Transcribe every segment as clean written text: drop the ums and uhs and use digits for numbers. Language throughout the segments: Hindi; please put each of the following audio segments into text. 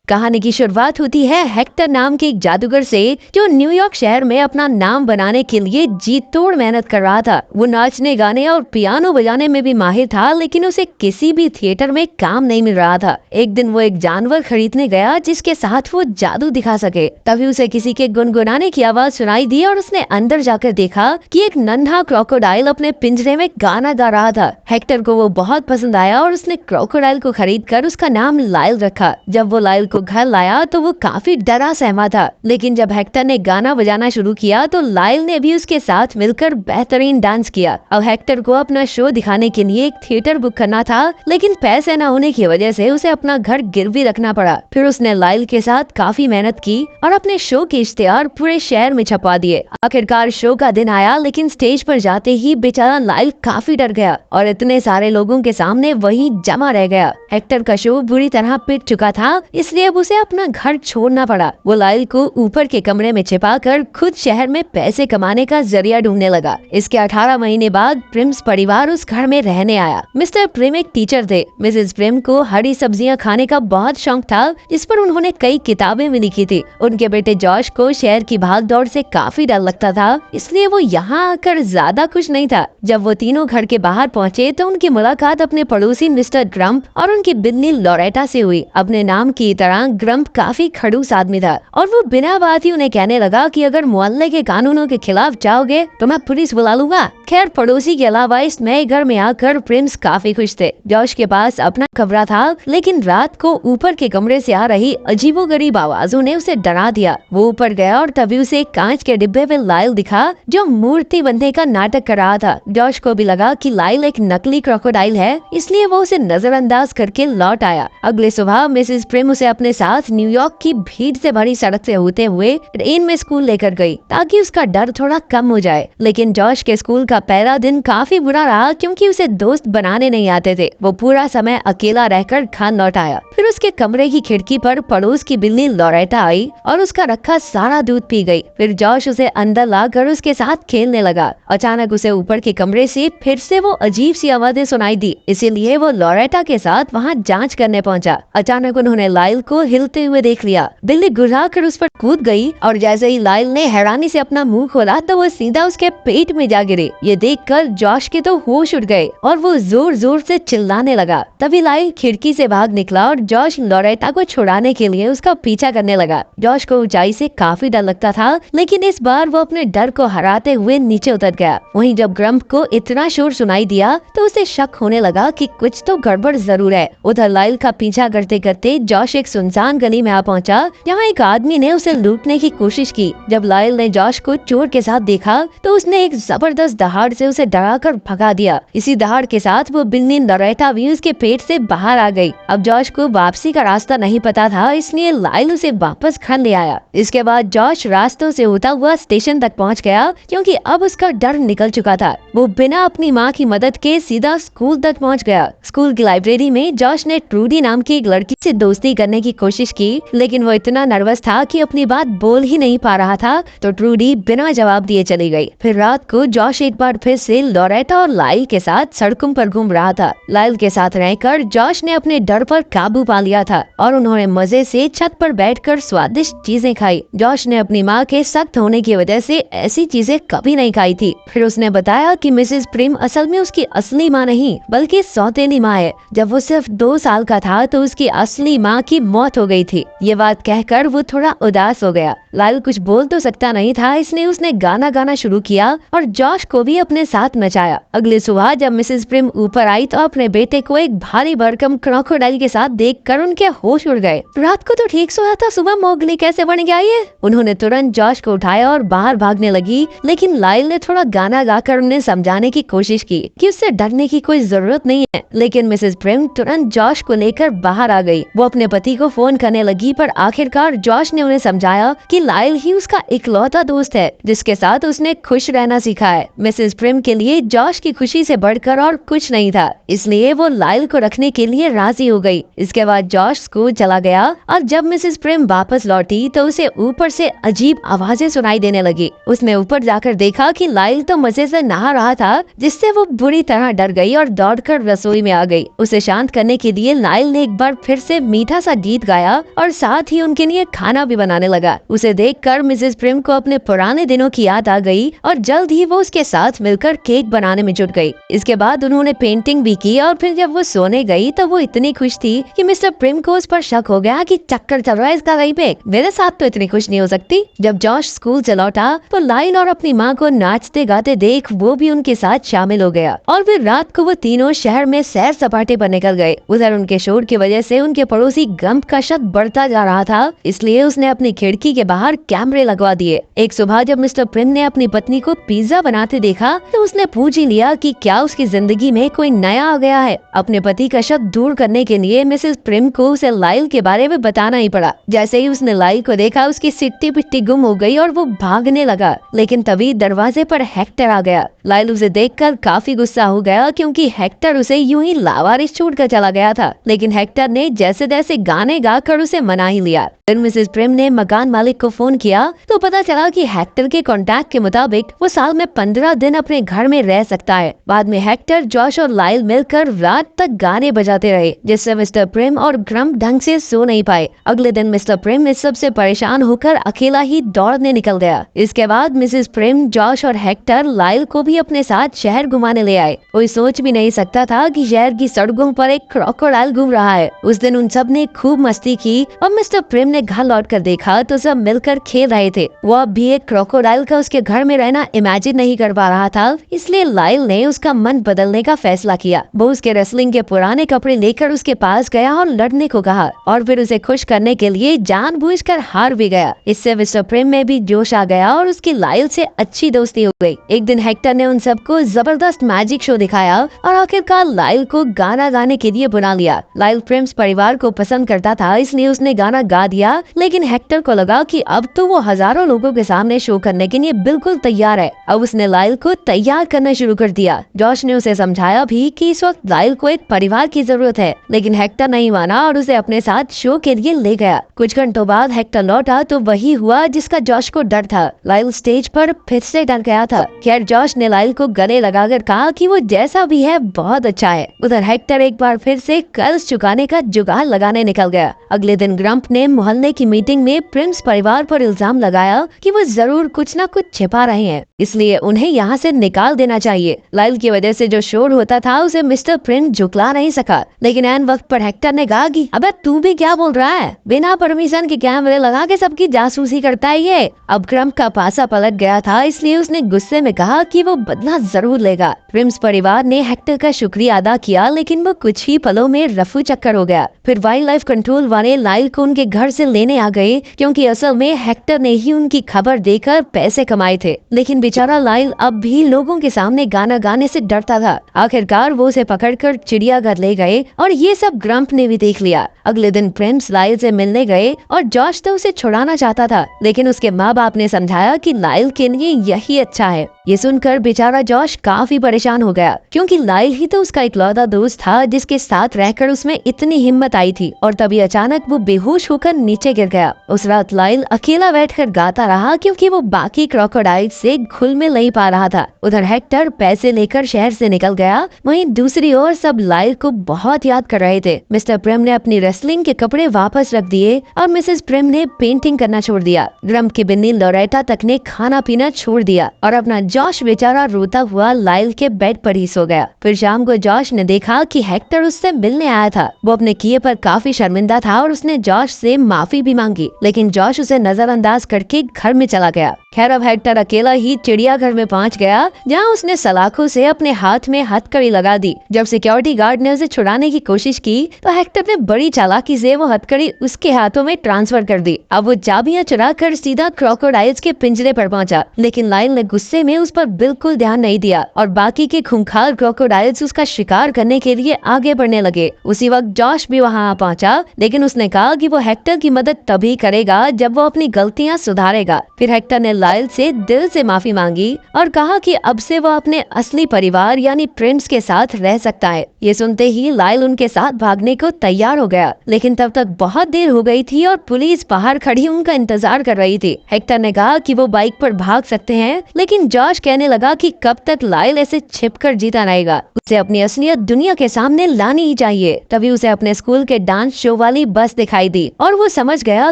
कहानी की शुरुआत होती है हेक्टर नाम के एक जादूगर से जो न्यूयॉर्क शहर में अपना नाम बनाने के लिए जी तोड़ मेहनत कर रहा था। वो नाचने गाने और पियानो बजाने में भी माहिर था, लेकिन उसे किसी भी थिएटर में काम नहीं मिल रहा था। एक दिन वो एक जानवर खरीदने गया जिसके साथ वो जादू दिखा सके। तभी उसे किसी के गुनगुनाने की आवाज सुनाई दी और उसने अंदर जाकर देखा कि एक नन्हा क्रोकोडाइल अपने पिंजरे में गाना गा रहा था। हेक्टर को वो बहुत पसंद आया और उसने क्रोकोडाइल को खरीद कर उसका नाम लाइल रखा। जब वो लाइल को घर लाया तो वो काफी डरा सहमा था, लेकिन जब हेक्टर ने गाना बजाना शुरू किया तो लाइल ने भी उसके साथ मिलकर बेहतरीन डांस किया। अब हेक्टर को अपना शो दिखाने के लिए एक थिएटर बुक करना था, लेकिन पैसे न होने की वजह से उसे अपना घर गिरवी रखना पड़ा। फिर उसने लाइल के साथ काफी मेहनत की और अपने शो के इश्तेहार पूरे शहर में छपवा दिए। आखिरकार शो का दिन आया, लेकिन स्टेज पर जाते ही बेचारा लाइल काफी डर गया और इतने सारे लोगों के सामने वहीं जमा रह गया। हेक्टर का शो बुरी तरह पिट चुका था, इसलिए अब उसे अपना घर छोड़ना पड़ा। वो लाइल को ऊपर के कमरे में छिपाकर खुद शहर में पैसे कमाने का जरिया ढूंढने लगा। इसके 18 महीने बाद प्रिम्स परिवार उस घर में रहने आया। मिस्टर प्रिम एक टीचर थे। मिसेस प्रिम को हरी सब्जियां खाने का बहुत शौक था, इस पर उन्होंने कई किताबें भी लिखी थी। उनके बेटे जॉश को शहर की भाग दौड़ से काफी डर लगता था, इसलिए वो यहाँ आकर ज्यादा खुश नहीं था। जब वो तीनों घर के बाहर पहुँचे तो उनकी मुलाकात अपने पड़ोसी मिस्टर ग्रम्प और उनकी बिल्ली लोरेटा से हुई। अपने नाम की तरह ग्रम्प काफी खड़ूस आदमी था और वो बिना बात ही उन्हें कहने लगा कि अगर मोहल्ले के कानूनों के खिलाफ जाओगे तो मैं पुलिस बुला लूंगा। खैर, पड़ोसी के अलावा इस नए घर में आकर प्रिम्स काफी खुश थे। जॉश के पास अपना कमरा था, लेकिन रात को ऊपर के कमरे से आ रही अजीबोगरीब आवाजों ने उसे डरा दिया। वो ऊपर गया और तभी उसे कांच के डिब्बे में लाइल दिखा जो मूर्ति बनने का नाटक कर रहा था। जॉश को भी लगा कि लाइल एक नकली क्रोकोडाइल है, इसलिए वो उसे नजरअंदाज करके लौट आया। अगले सुबह मिसेस प्रिम उसे अपने साथ न्यूयॉर्क की भीड़ से भरी सड़क से होते हुए ट्रेन में स्कूल लेकर गई ताकि उसका डर थोड़ा कम हो जाए। लेकिन जॉश के स्कूल का पहला दिन काफी बुरा रहा, क्योंकि उसे दोस्त बनाने नहीं आते थे। वो पूरा समय अकेला रहकर घर लौट आया। फिर उसके कमरे की खिड़की पर पड़ोस की बिल्ली लोरेटा आई और उसका रखा सारा दूध पी गई। फिर जॉश उसे अंदर लाकर उसके साथ खेलने लगा। अचानक उसे ऊपर के कमरे से फिर से वो अजीब सी आवाजें सुनाई दी, इसीलिए वो लोरेटा के साथ वहाँ जांच करने पहुंचा। अचानक उन्होंने लाइल को हिलते हुए देख लिया। बिल्ली गुर्राकर उस पर कूद गई और जैसे ही लाइल ने हैरानी से अपना मुंह खोला तो वो सीधा उसके पेट में जा गिरी। ये देखकर जॉश के तो होश उड़ गए और वो जोर जोर से चिल्लाने लगा। तभी लाइल खिड़की से भाग निकला और जॉश लोरेटा को छुड़ाने के लिए उसका पीछा करने लगा। जॉश को ऊंचाई से काफी डर लगता था, लेकिन इस बार वो अपने डर को हराते हुए नीचे उतर गया। वहीं जब ग्रम्प को इतना शोर सुनाई दिया तो उसे शक होने लगा कि कुछ तो गड़बड़ जरूर है। उधर लाइल का पीछा करते करते जॉश एक सुनसान गली में आ पहुंचा, जहां एक आदमी ने उसे लूटने की कोशिश की। जब लाइल ने जॉश को चोर के साथ देखा तो उसने एक जबरदस्त दहाड़ से उसे डराकर भगा दिया। इसी दहाड़ के साथ वो बिल्ली लोरेटा भी उसके पेट से बाहर आ गई। अब जॉश को वापसी का रास्ता नहीं पता था, इसलिए लाइल उसे वापस घर ले आया। इसके बाद जॉश रास्तों से होता हुआ स्टेशन तक पहुंच गया, क्योंकि अब उसका डर निकल चुका था। वो बिना अपनी माँ की मदद के सीधा स्कूल तक पहुंच गया। स्कूल की लाइब्रेरी में जॉश ने ट्रूडी नाम की एक लड़की से दोस्ती करने की कोशिश की, लेकिन वो इतना नर्वस था कि अपनी बात बोल ही नहीं पा रहा था, तो ट्रूडी बिना जवाब दिए चली गई। फिर रात को जॉश एक बार फिर से लोरेटा और लाइल के साथ सड़कों पर घूम रहा था। लाइल के साथ रहकर जॉश ने अपने डर पर काबू पा लिया था और उन्होंने मजे से छत पर बैठकर स्वादिष्ट चीजें खाई। जॉश ने अपनी माँ के सख्त होने की वजह से ऐसी चीजें कभी नहीं खाई थी। फिर उसने बताया कि मिसेस प्रिम असल में उसकी असली माँ नहीं, बल्कि सौतेली माँ है। जब वो सिर्फ 2 साल का था तो उसकी असली माँ की मौत हो गई थी। ये बात कहकर वो थोड़ा उदास हो गया। लाइल कुछ बोल तो सकता नहीं था, इसलिए उसने गाना गाना शुरू किया और जॉश को भी अपने साथ नचाया। अगली सुबह जब मिसेस प्रिम ऊपर आई तो अपने बेटे को एक भारी भरकम क्रोकोडाइल के साथ देखकर उनके होश उड़ गए। रात को तो ठीक सोया था, सुबह मोगली कैसे बन गया ये? उन्होंने तुरंत जॉश को उठाया और बाहर भागने लगी, लेकिन लाइल ने थोड़ा गाना गाकर उन्हें समझाने की कोशिश की कि उससे डरने की कोई जरूरत नहीं है। लेकिन मिसेस प्रिम तुरंत जॉश को लेकर बाहर आ गई। वो अपने पति को फोन करने लगी, पर आखिरकार जॉश ने उन्हें समझाया कि लाइल ही उसका इकलौता दोस्त है जिसके साथ उसने खुश रहना सीखा है। मिसेस प्रिम के लिए जॉश की खुशी से बढ़कर और कुछ नहीं था, इसलिए वो लाइल को रखने के लिए राजी हो गई। इसके बाद जॉश स्कूल चला गया और जब मिसेस प्रिम वापस लौटी तो उसे ऊपर से अजीब आवाजें सुनाई देने लगी। उसने ऊपर जाकर देखा कि लाइल तो मजे से नहा रहा था, जिससे वो बुरी तरह डर गई और दौड़कर रसोई में आ गई। उसे शांत करने के लिए लाइल ने एक बार फिर से मीठा सा गीत गीत गाया और साथ ही उनके लिए खाना भी बनाने लगा। उसे देखकर मिसेस प्रिम को अपने पुराने दिनों की याद आ गई और जल्द ही वो उसके साथ मिलकर केक बनाने में जुट गई। इसके बाद उन्होंने पेंटिंग भी की और फिर जब वो सोने गई तो वो इतनी खुश थी कि मिस्टर प्रिम को उस पर शक हो गया कि चक्कर चल रहा है इसका कहीं पे, मेरे साथ तो इतनी खुश नहीं हो सकती। जब जॉश स्कूल से लौटा तो लाइल और अपनी माँ को नाचते गाते देख वो भी उनके साथ शामिल हो गया और फिर रात को वो तीनों शहर में सैर सपाटे पर निकल गए। उधर उनके शोर की वजह से उनके पड़ोसी गंप का शक बढ़ता जा रहा था, इसलिए उसने अपनी खिड़की के बाहर कैमरे लगवा दिए। एक सुबह जब मिस्टर प्रिम ने अपनी पत्नी को पिज्जा बनाते देखा तो उसने पूछ ही लिया कि क्या उसकी जिंदगी में कोई नया आ गया है। अपने पति का शक दूर करने के लिए मिसेस प्रिम को उसे लाइल के बारे में बताना ही पड़ा। जैसे ही उसने लाइल को देखा उसकी सिट्टी पिट्टी गुम हो गई और वो भागने लगा, लेकिन तभी दरवाजे पर हेक्टर आ गया। लाइल उसे देखकर काफी गुस्सा हो गया क्योंकि हेक्टर उसे यूं ही लावारिस छोड़कर चला गया था, लेकिन हेक्टर ने जैसे तैसे गाने गाकर उसे मना ही लिया। फिर मिसेस प्रिम ने मकान मालिक को फोन किया तो पता चला कि हेक्टर के कॉन्टैक्ट के मुताबिक वो साल में 15 दिन अपने घर में रह सकता है। बाद में हेक्टर, जॉश और लाइल मिलकर रात तक गाने बजाते रहे, जिससे मिस्टर प्रिम और ग्रम्प ढंग से सो नहीं पाए। अगले दिन मिस्टर प्रिम इस सबसे परेशान होकर अकेला ही दौड़ने निकल गया। इसके बाद मिसेस प्रिम, जॉश और हेक्टर लाइल को भी अपने साथ शहर घुमाने ले आए। कोई सोच भी नहीं सकता था कि शहर की सड़कों पर एक क्रोकोडाइल घूम रहा है। उस दिन उन सब ने खूब मस्ती की और मिस्टर प्रिम ने घर लौटकर देखा तो सब मिलकर खेल रहे थे। वो अब भी एक क्रोकोडाइल का उसके घर में रहना इमेजिन नहीं कर पा रहा था, इसलिए लाइल ने उसका मन बदलने का फैसला किया। वो उसके रेसलिंग के पुराने कपड़े लेकर उसके पास गया और लड़ने को कहा और फिर उसे खुश करने के लिए जानबूझकर हार भी गया। इससे मिस्टर प्रिम में भी जोश आ गया और उसकी लाइल से अच्छी दोस्ती हो गई। एक दिन हेक्टर ने उन सबको जबरदस्त मैजिक शो दिखाया और आखिरकार लाइल को गाना गाने के लिए बुला लिया। लाइल प्रिम्स परिवार को पसंद करता था, इसलिए उसने गाना गा दिया, लेकिन हेक्टर को लगा कि अब तो वो हजारों लोगों के सामने शो करने के लिए बिल्कुल तैयार है। अब उसने लाइल को तैयार करना शुरू कर दिया। जॉश ने उसे समझाया भी कि इस वक्त लाइल को एक परिवार की जरूरत है, लेकिन हेक्टर नहीं माना और उसे अपने साथ शो के लिए ले गया। कुछ घंटों बाद हेक्टर लौटा तो वही हुआ जिसका जॉश को डर था। लाइल स्टेज पर फिर से डर गया था। खैर, जॉश ने लाइल को गले लगाकर कहा कि वो जैसा भी है बहुत अच्छा है। उधर हेक्टर एक बार फिर से कर्ज चुकाने का जुगाड़ लगाने निकल गया। अगले दिन ग्रम्प ने मोहल्ले की मीटिंग में प्रिंस परिवार पर इल्जाम लगाया कि वो जरूर कुछ न कुछ छिपा रहे हैं, इसलिए उन्हें यहाँ से निकाल देना चाहिए। लाइल की वजह से जो शोर होता था उसे मिस्टर प्रिंस झुकला नहीं सका, लेकिन ऐन वक्त पर हेक्टर ने कहा कि अबे तू भी क्या बोल रहा है, बिना परमिशन के कैमरे लगा के सबकी जासूसी करता है ये। अब ग्रम्प का पासा पलट गया था, इसलिए उसने गुस्से में कहा कि वो बदला जरूर लेगा। प्रिंस परिवार ने हेक्टर का शुक्रिया अदा किया, लेकिन वो कुछ ही पलों में रफू चक्कर हो गया। फिर वाइल्ड लाइफ कंट्रोल वाले लाइल को उनके घर से लेने आ गए, क्योंकि असल में हेक्टर ने ही उनकी खबर देकर पैसे कमाए थे। लेकिन बेचारा लाइल अब भी लोगों के सामने गाना गाने से डरता था। आखिरकार वो उसे पकड़कर चिड़ियाघर ले गए और ये सब ग्रम्प ने भी देख लिया। अगले दिन प्रिंस लाइल से मिलने गए और जॉश तो उसे छुड़ाना चाहता था, लेकिन उसके माँ बाप ने समझाया कि लाइल के लिए यही अच्छा है। ये सुनकर बेचारा जॉश काफी परेशान हो गया, क्योंकि लाइल ही तो उसका इकलौता दोस्त था जिसके साथ रहकर उसमें इतनी हिम्मत आई थी। और तभी अचानक वो बेहोश होकर नीचे गिर गया। उस रात लाइल अकेला बैठकर गाता रहा, क्योंकि वो बाकी क्रोकोडाइल से घुल मिल नहीं पा रहा था। उधर हेक्टर पैसे लेकर शहर से निकल गया, वहीं दूसरी ओर सब लाइल को बहुत याद कर रहे थे। मिस्टर प्रिम ने अपनी रेसलिंग के कपड़े वापस रख दिए और मिसेस प्रिम ने पेंटिंग करना छोड़ दिया। ग्रम्प की बिन्नी लोरेटा तक ने खाना पीना छोड़ दिया और अपना जॉश बेचारा रोता हुआ लाइल के बेड पर ही सो गया। फिर शाम को जॉश ने देखा कि हेक्टर उससे मिलने आया था। वो अपने किए पर काफी शर्मिंदा था और उसने जॉश से माफी भी मांगी, लेकिन जॉश उसे नजरअंदाज करके घर में चला गया। खैर, अब हेक्टर अकेला ही चिड़ियाघर में पहुंच गया, जहां उसने सलाखों से अपने हाथ में हथकड़ी लगा दी। जब सिक्योरिटी गार्ड ने उसे छुड़ाने की कोशिश की तो हेक्टर ने बड़ी चालाकी से वो हथकड़ी उसके हाथों में ट्रांसफर कर दी। अब वो चाबियां चुरा कर सीधा क्रोकोडाइल्स के पिंजरे पर पहुंचा, लेकिन लाइल ने गुस्से में उस पर बिल्कुल ध्यान नहीं दिया और बाकी के खूंखार क्रोकोडाइल्स उसका शिकार करने के लिए आगे बढ़ने लगे। उसी वक्त जॉश भी वहां पहुंचा, लेकिन उसने कहा कि वो हेक्टर की मदद तभी करेगा जब वो अपनी गलतियां सुधारेगा। फिर हेक्टर ने लाइल से दिल से माफी मांगी और कहा कि अब से वो अपने असली परिवार यानी प्रिंस के साथ रह सकता है। ये सुनते ही लाइल उनके साथ भागने को तैयार हो गया, लेकिन तब तक बहुत देर हो गई थी और पुलिस बाहर खड़ी उनका इंतजार कर रही थी। हेक्टर ने कहा कि वो बाइक पर भाग सकते हैं, लेकिन जॉश कहने लगा कि कब तक लाइल ऐसे छिपकर जीता रहेगा, उसे अपनी असलियत दुनिया के सामने लानी ही चाहिए। तभी उसे अपने स्कूल के डांस शो वाले वाली बस दिखाई दी और वो समझ गया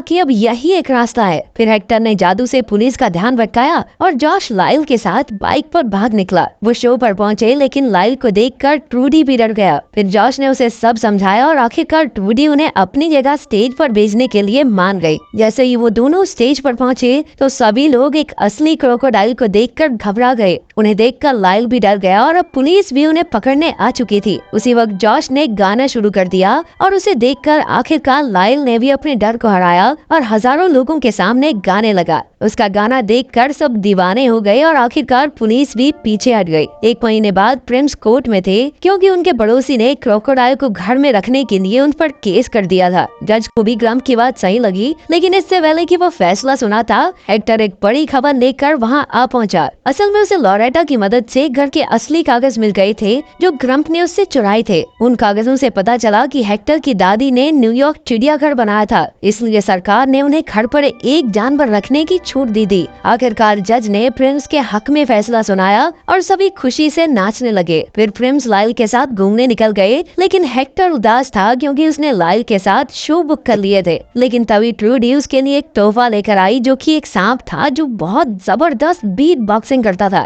कि अब यही एक रास्ता है। फिर हेक्टर ने जादू से पुलिस का ध्यान भटकाया और जॉश लाइल के साथ बाइक पर भाग निकला। वो शो पर पहुंचे लेकिन लाइल को देखकर ट्रूडी भी डर गया। फिर जॉश ने उसे सब समझाया और आखिरकार ट्रूडी उन्हें अपनी जगह स्टेज पर भेजने के लिए मान गई। जैसे ही वो दोनों स्टेज पर पहुंचे तो सभी लोग एक असली क्रोकोडाइल को देखकर घबरा गए। उन्हें देखकर लाइल भी डर गया और अब पुलिस भी उन्हें पकड़ने आ चुकी थी। उसी वक्त जॉश ने गाना शुरू कर दिया और उसे देखकर आखिरकार लाइल ने भी अपने डर को हराया और हजारों लोगों के सामने गाने लगा। उसका गाना देखकर सब दीवाने हो गए और आखिरकार पुलिस भी पीछे हट गई। एक महीने बाद प्रिंस कोर्ट में थे क्योंकि उनके पड़ोसी ने क्रोकोडाइल को घर में रखने के लिए उन पर केस कर दिया था। जज को भी ग्रम्प की बात सही लगी, लेकिन इससे पहले कि वो फैसला सुनाता, हेक्टर एक बड़ी खबर लेकर वहां आ पहुंचा। असल में उसे लॉरेटा की मदद से घर के असली कागज मिल गए थे जो ग्रम्प ने उससे चुराए थे। उन कागजों से पता चला कि हेक्टर की दादी ने न्यूयॉर्क चिड़ियाघर बनाया था, इसलिए सरकार ने उन्हें घर पर एक जानवर रखने की छूट दी थी। आखिरकार जज ने प्रिंस के हक में फैसला सुनाया और सभी खुशी से नाचने लगे। फिर प्रिंस लाइल के साथ घूमने निकल गए, लेकिन हेक्टर उदास था क्योंकि उसने लाइल के साथ शो बुक कर लिए थे। लेकिन तभी ट्रूडी उसके लिए एक तोहफा लेकर आई जो कि एक सांप था जो बहुत जबरदस्त बीट बॉक्सिंग करता था।